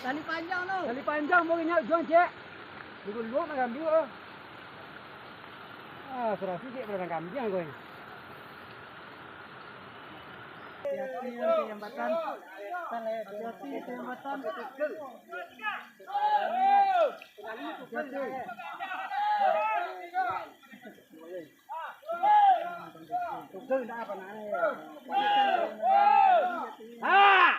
Tali panjang tu. Tali panjang mau ingat jual cek. Dulu nak ambil. Ah, serasi cek pada kambing gue. Hati-hati jambatan. Hati-hati jambatan. Tukul dah apa nak? Ah!